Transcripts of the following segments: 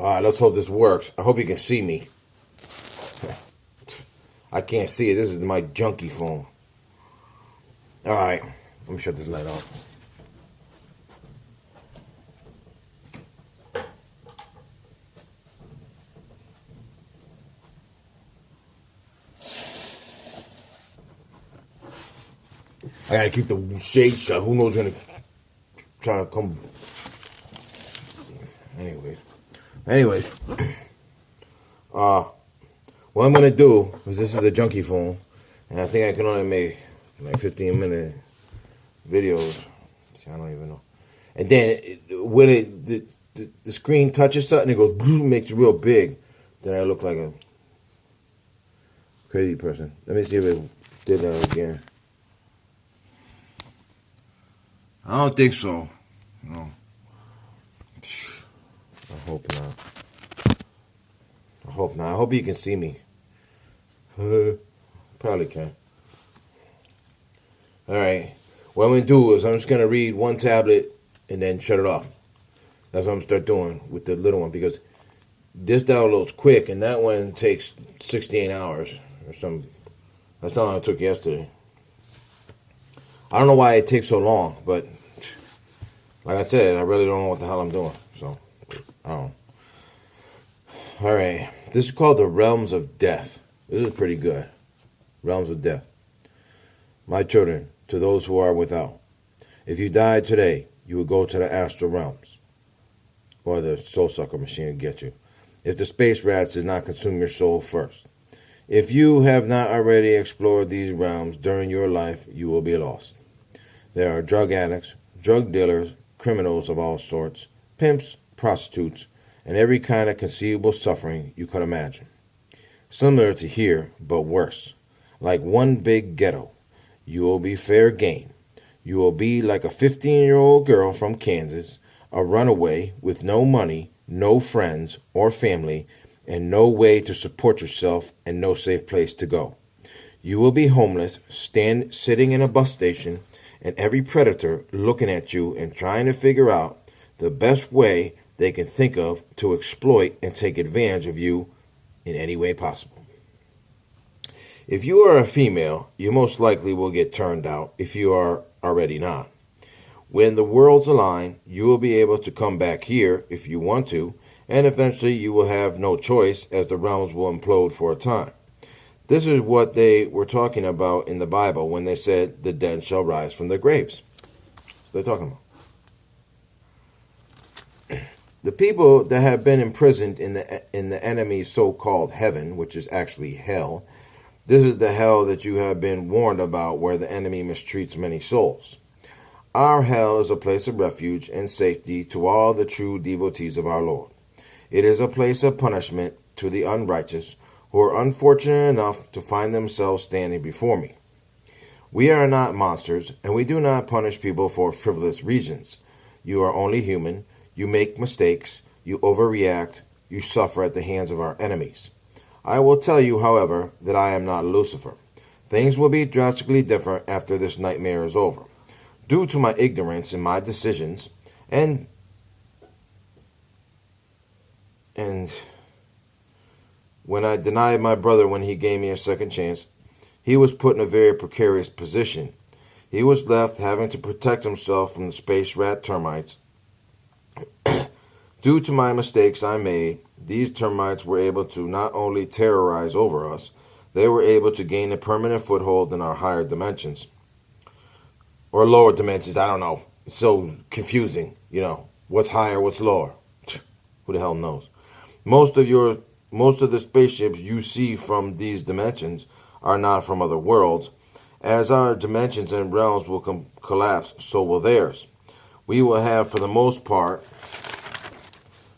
All right, let's hope this works. I hope you can see me. I can't see it. This is my junky phone. All right, let me shut this light off. I gotta keep the shade shut. Who knows gonna try to come. Anyways. What I'm gonna do is this is the junkie phone, and I think I can only make like 15-minute videos. I don't even know. And then when the screen touches something, it goes boom, makes it real big. Then I look like a crazy person. Let me see if it did that again. I don't think so. No. I hope not. I hope you can see me. Probably can. Alright. What I'm going to do is I'm just going to read one tablet and then shut it off. That's what I'm going to start doing with the little one, because this downloads quick and that one takes 16 hours or something. That's how long it took yesterday. I don't know why it takes so long, but like I said, I really don't know what the hell I'm doing. So, I don't know. Alright, this is called the Realms of Death. This is pretty good. Realms of Death. My children, to those who are without, if you died today, you would go to the astral realms, or the soul sucker machine would get you, if the space rats did not consume your soul first. If you have not already explored these realms during your life, you will be lost. There are drug addicts, drug dealers, criminals of all sorts, pimps, prostitutes, and every kind of conceivable suffering you could imagine. Similar to here, but worse. Like one big ghetto. You will be fair game. You will be like a 15-year-old girl from Kansas, a runaway with no money, no friends or family, and no way to support yourself and no safe place to go. You will be homeless, sitting in a bus station, and every predator looking at you and trying to figure out the best way they can think of to exploit and take advantage of you in any way possible. If you are a female, you most likely will get turned out if you are already not. When the worlds align, you will be able to come back here if you want to, and eventually you will have no choice as the realms will implode for a time. This is what they were talking about in the Bible when they said the dead shall rise from their graves. That's what they're talking about. The people that have been imprisoned in the enemy's so-called heaven, which is actually hell, this is the hell that you have been warned about, where the enemy mistreats many souls. Our hell is a place of refuge and safety to all the true devotees of our Lord. It is a place of punishment to the unrighteous who are unfortunate enough to find themselves standing before me. We are not monsters, and we do not punish people for frivolous reasons. You are only human. You make mistakes, you overreact, you suffer at the hands of our enemies. I will tell you, however, that I am not Lucifer. Things will be drastically different after this nightmare is over. Due to my ignorance in my decisions, and when I denied my brother when he gave me a second chance, he was put in a very precarious position. He was left having to protect himself from the space rat termites. Due to my mistakes I made, these termites were able to not only terrorize over us, they were able to gain a permanent foothold in our higher dimensions. Or lower dimensions, I don't know. It's so confusing, What's higher, what's lower? Who the hell knows? Most of the spaceships you see from these dimensions are not from other worlds. As our dimensions and realms will collapse, so will theirs. We will have, for the most part,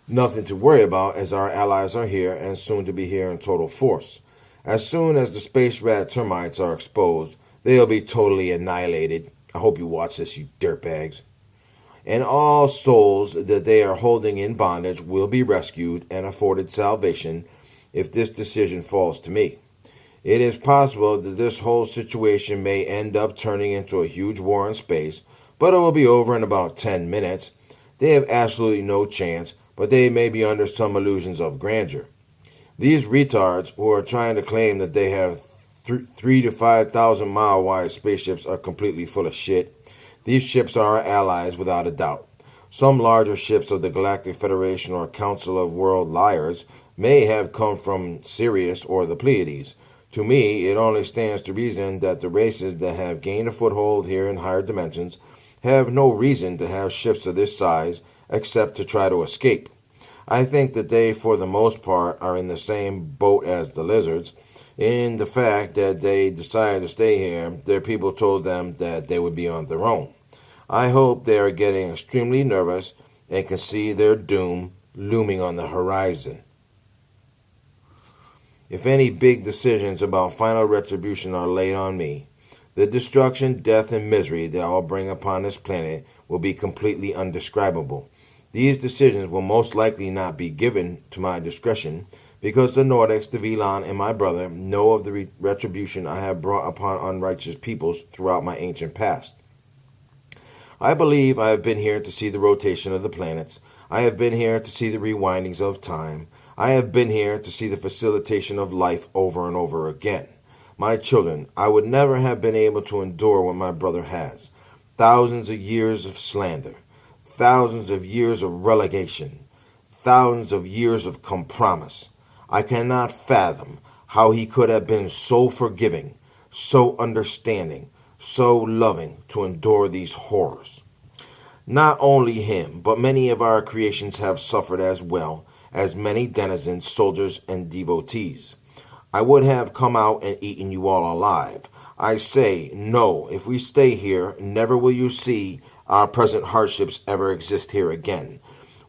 nothing to worry about, as our allies are here and soon to be here in total force. As soon as the space rat termites are exposed, they'll be totally annihilated. I hope you watch this, you dirtbags. And all souls that they are holding in bondage will be rescued and afforded salvation if this decision falls to me. It is possible that this whole situation may end up turning into a huge war in space, but it will be over in about 10 minutes. They have absolutely no chance, but they may be under some illusions of grandeur. These retards who are trying to claim that they have 3 to 5,000 mile wide spaceships are completely full of shit. These ships are our allies without a doubt. Some larger ships of the Galactic Federation or Council of World Liars may have come from Sirius or the Pleiades. To me, it only stands to reason that the races that have gained a foothold here in higher dimensions have no reason to have ships of this size except to try to escape. I think that they, for the most part, are in the same boat as the lizards, in the fact that they decided to stay here. Their people told them that they would be on their own. I hope they are getting extremely nervous and can see their doom looming on the horizon. If any big decisions about final retribution are laid on me, the destruction, death, and misery that I will bring upon this planet will be completely undescribable. These decisions will most likely not be given to my discretion, because the Nordics, the Velan, and my brother know of the retribution I have brought upon unrighteous peoples throughout my ancient past. I believe I have been here to see the rotation of the planets. I have been here to see the rewindings of time. I have been here to see the facilitation of life over and over again. My children, I would never have been able to endure what my brother has. Thousands of years of slander, thousands of years of relegation, thousands of years of compromise. I cannot fathom how he could have been so forgiving, so understanding, so loving to endure these horrors. Not only him, but many of our creations have suffered as well, as many denizens, soldiers, and devotees. I would have come out and eaten you all alive. I say, no, if we stay here, never will you see our present hardships ever exist here again.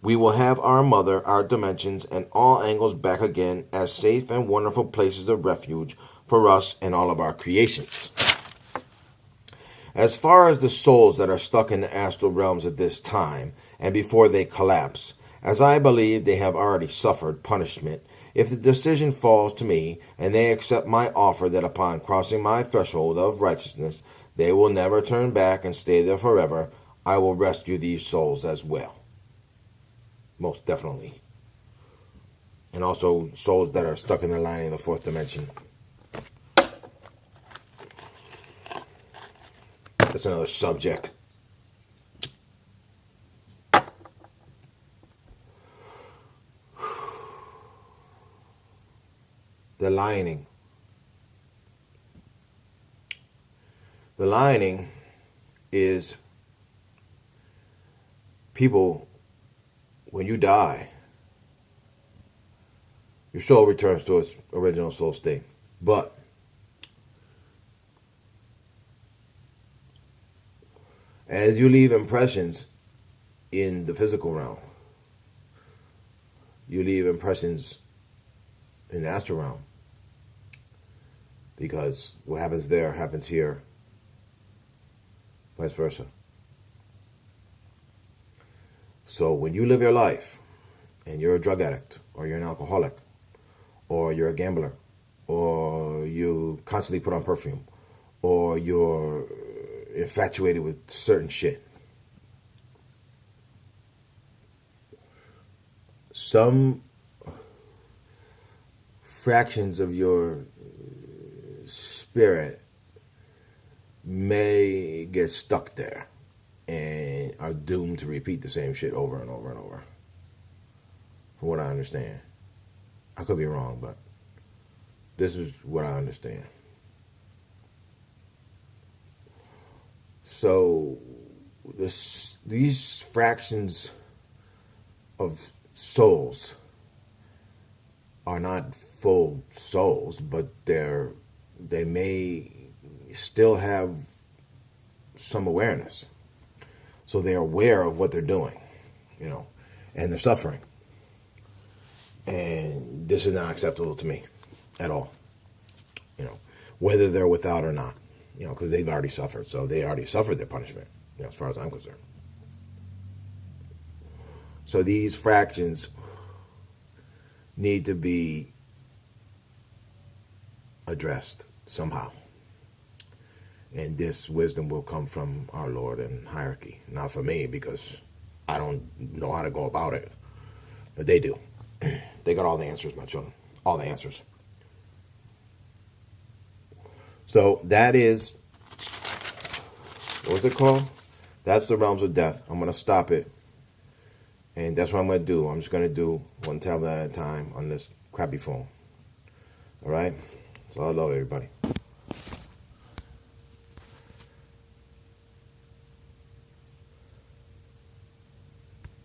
We will have our mother, our dimensions, and all angles back again as safe and wonderful places of refuge for us and all of our creations. As far as the souls that are stuck in the astral realms at this time, and before they collapse, as I believe they have already suffered punishment, if the decision falls to me, and they accept my offer that upon crossing my threshold of righteousness, they will never turn back and stay there forever, I will rescue these souls as well. Most definitely. And also souls that are stuck in the lining of the fourth dimension. That's another subject. The lining. The lining is people, when you die, your soul returns to its original soul state. But as you leave impressions in the physical realm, you leave impressions in the astral realm. Because what happens there happens here, vice versa. So when you live your life and you're a drug addict, or you're an alcoholic, or you're a gambler, or you constantly put on perfume, or you're infatuated with certain shit, some fractions of your spirit may get stuck there and are doomed to repeat the same shit over and over and over. From what I understand. I could be wrong, but this is what I understand. So these fractions of souls are not full souls, but they may still have some awareness. So they're aware of what they're doing, and they're suffering. And this is not acceptable to me at all, whether they're without or not, because they've already suffered. So they already suffered their punishment, as far as I'm concerned. So these fractions need to be addressed somehow. And this wisdom will come from our Lord and hierarchy. Not for me, because I don't know how to go about it. But they do. They got all the answers, my children. All the answers. So that is, what was it called? That's the Realms of Death. I'm going to stop it. And that's what I'm going to do. I'm just going to do one tablet at a time on this crappy phone. All right? So I love everybody.